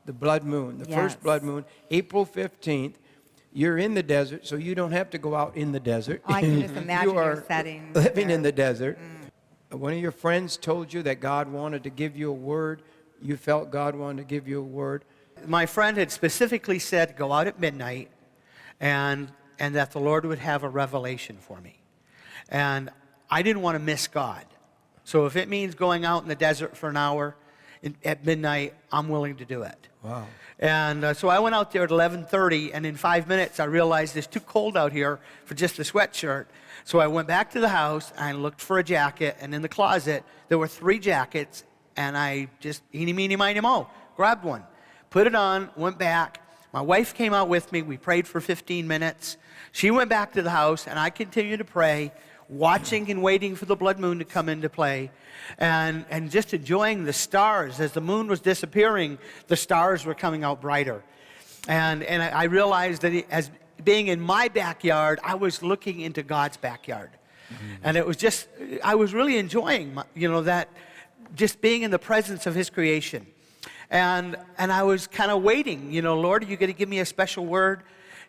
the blood moon, the first Yes. blood moon, April 15th. You're in the desert, so you don't have to go out in the desert. Oh, I can just imagine You are your setting. living in there. the desert. One of your friends told you that God wanted to give you a word. You felt God wanted to give you a word. My friend had specifically said, go out at midnight, and that the Lord would have a revelation for me. And I didn't want to miss God. So if it means going out in the desert for an hour at midnight, I'm willing to do it. Wow. And so I went out there at 11:30, and in 5 minutes I realized it's too cold out here for just a sweatshirt. So I went back to the house, and I looked for a jacket, and in the closet there were 3 jackets, and I just, eeny, meeny, miny, moe, grabbed one, put it on, went back. My wife came out with me. We prayed for 15 minutes. She went back to the house, and I continued to pray, watching and waiting for the blood moon to come into play, and just enjoying the stars. As the moon was disappearing, the stars were coming out brighter. And I realized that as being in my backyard, I was looking into God's backyard. And it was just, I was really enjoying, that just being in the presence of His creation. And I was kind of waiting, Lord, are you going to give me a special word?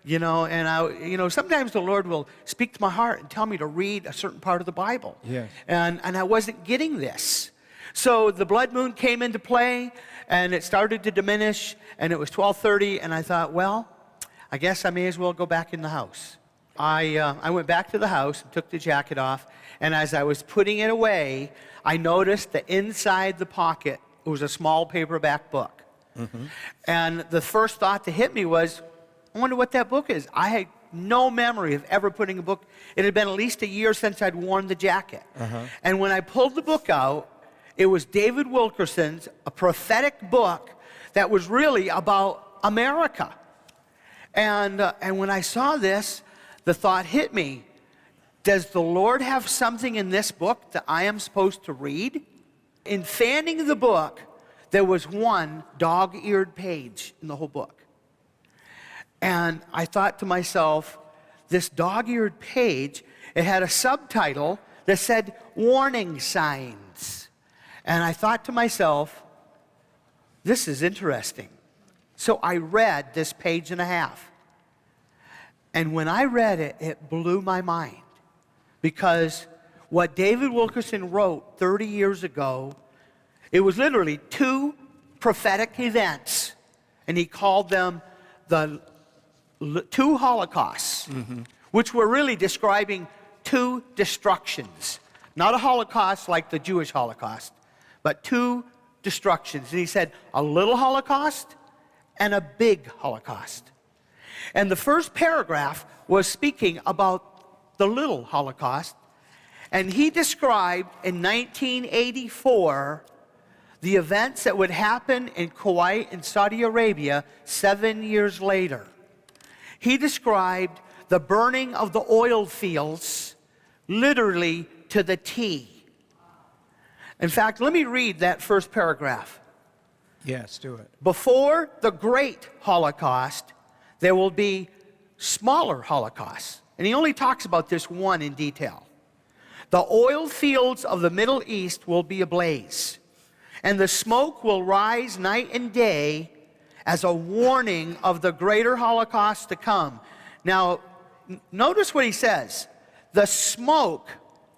Sometimes the Lord will speak to my heart and tell me to read a certain part of the Bible. Yes. And I wasn't getting this. So the blood moon came into play, and it started to diminish, and it was 12:30, and I thought, well, I guess I may as well go back in the house. I went back to the house and took the jacket off, and as I was putting it away, I noticed that inside the pocket was a small paperback book. And the first thought to hit me was, I wonder what that book is. I had no memory of ever putting a book. It had been at least a year since I'd worn the jacket. And when I pulled the book out, it was David Wilkerson's, a prophetic book that was really about America. And when I saw this, the thought hit me, does the Lord have something in this book that I am supposed to read? In fanning the book, there was one dog-eared page in the whole book. And I thought to myself, this dog-eared page, it had a subtitle that said, warning signs. And I thought to myself, this is interesting. So I read this page and a half. And when I read it, it blew my mind. Because what David Wilkerson wrote 30 years ago, it was literally 2 prophetic events. And he called them the 2 Holocausts, which were really describing 2 destructions. Not a Holocaust like the Jewish Holocaust, but 2 destructions. And he said, a little Holocaust and a big Holocaust. And the first paragraph was speaking about the little Holocaust. And he described in 1984 the events that would happen in Kuwait and Saudi Arabia 7 years later. He described the burning of the oil fields literally to the T. In fact, let me read that first paragraph. Yes, do it. Before the great Holocaust, there will be smaller Holocausts. And he only talks about this one in detail. The oil fields of the Middle East will be ablaze, and the smoke will rise night and day as a warning of the greater Holocaust to come. Now, notice what he says. The smoke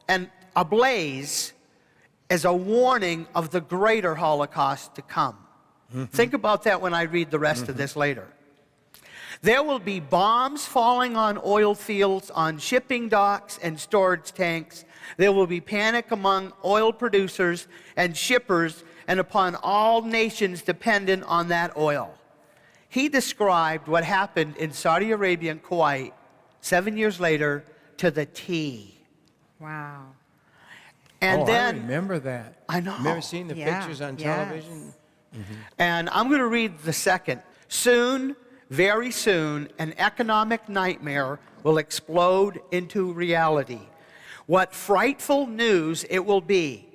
and ablaze is a warning of the greater Holocaust to come. Think about that when I read the rest of this later. There will be bombs falling on oil fields, on shipping docks and storage tanks. There will be panic among oil producers and shippers and upon all nations dependent on that oil. He described what happened in Saudi Arabia and Kuwait 7 years later to the T. Wow. And then I remember that. I know. Remember seeing the pictures on television? And I'm going to read the second. Soon, very soon, an economic nightmare will explode into reality. What frightful news it will be.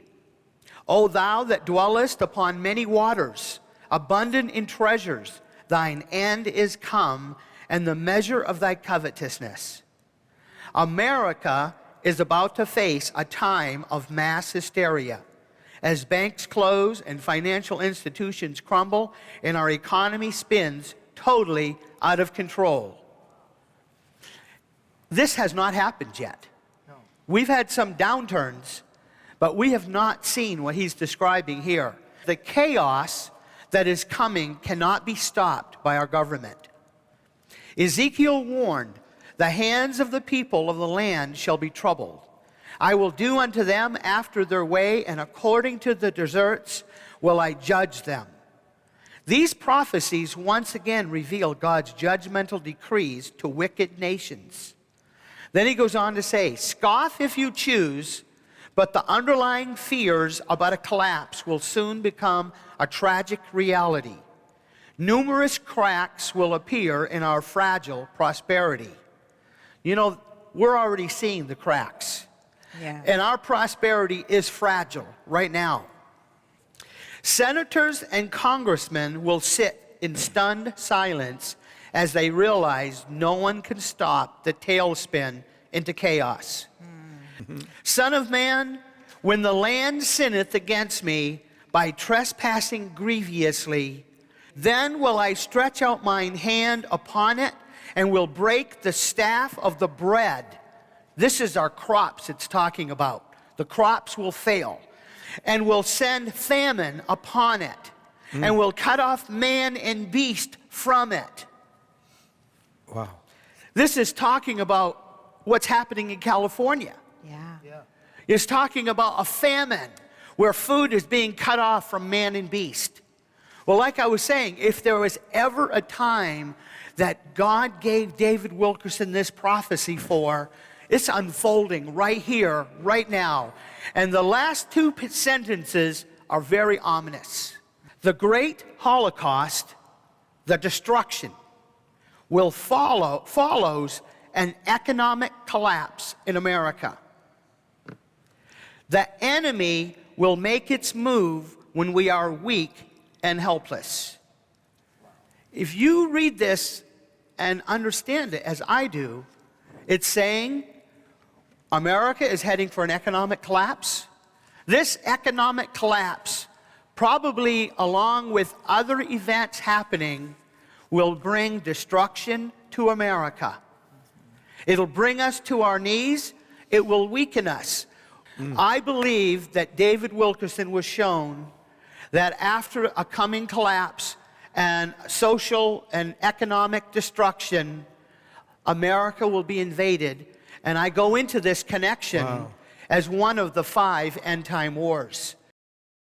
O thou that dwellest upon many waters, abundant in treasures, thine end is come, and the measure of thy covetousness. America is about to face a time of mass hysteria, as banks close and financial institutions crumble and our economy spins totally out of control. This has not happened yet. No. We've had some downturns, but we have not seen what he's describing here. The chaos that is coming cannot be stopped by our government. Ezekiel warned, "The hands of the people of the land shall be troubled. I will do unto them after their way, and according to the deserts will I judge them." These prophecies once again reveal God's judgmental decrees to wicked nations. Then he goes on to say, "Scoff if you choose, but the underlying fears about a collapse will soon become a tragic reality. Numerous cracks will appear in our fragile prosperity." You know, we're already seeing the cracks. Yeah. And our prosperity is fragile right now. Senators and congressmen will sit in stunned silence as they realize no one can stop the tailspin into chaos. "Son of man, when the land sinneth against me by trespassing grievously, then will I stretch out mine hand upon it and will break the staff of the bread." This is our crops it's talking about. The crops will fail. "And will send famine upon it, and will cut off man and beast from it." Wow. This is talking about what's happening in California. Yeah. It's talking about a famine where food is being cut off from man and beast. Well, like I was saying, if there was ever a time that God gave David Wilkerson this prophecy for, it's unfolding right here, right now. And the last two sentences are very ominous. The great Holocaust, the destruction, follows an economic collapse in America. The enemy will make its move when we are weak and helpless. If you read this and understand it as I do, it's saying America is heading for an economic collapse. This economic collapse, probably along with other events happening, will bring destruction to America. It'll bring us to our knees. It will weaken us. I believe that David Wilkerson was shown that after a coming collapse and social and economic destruction, America will be invaded. And I go into this connection as one of the 5 end-time wars.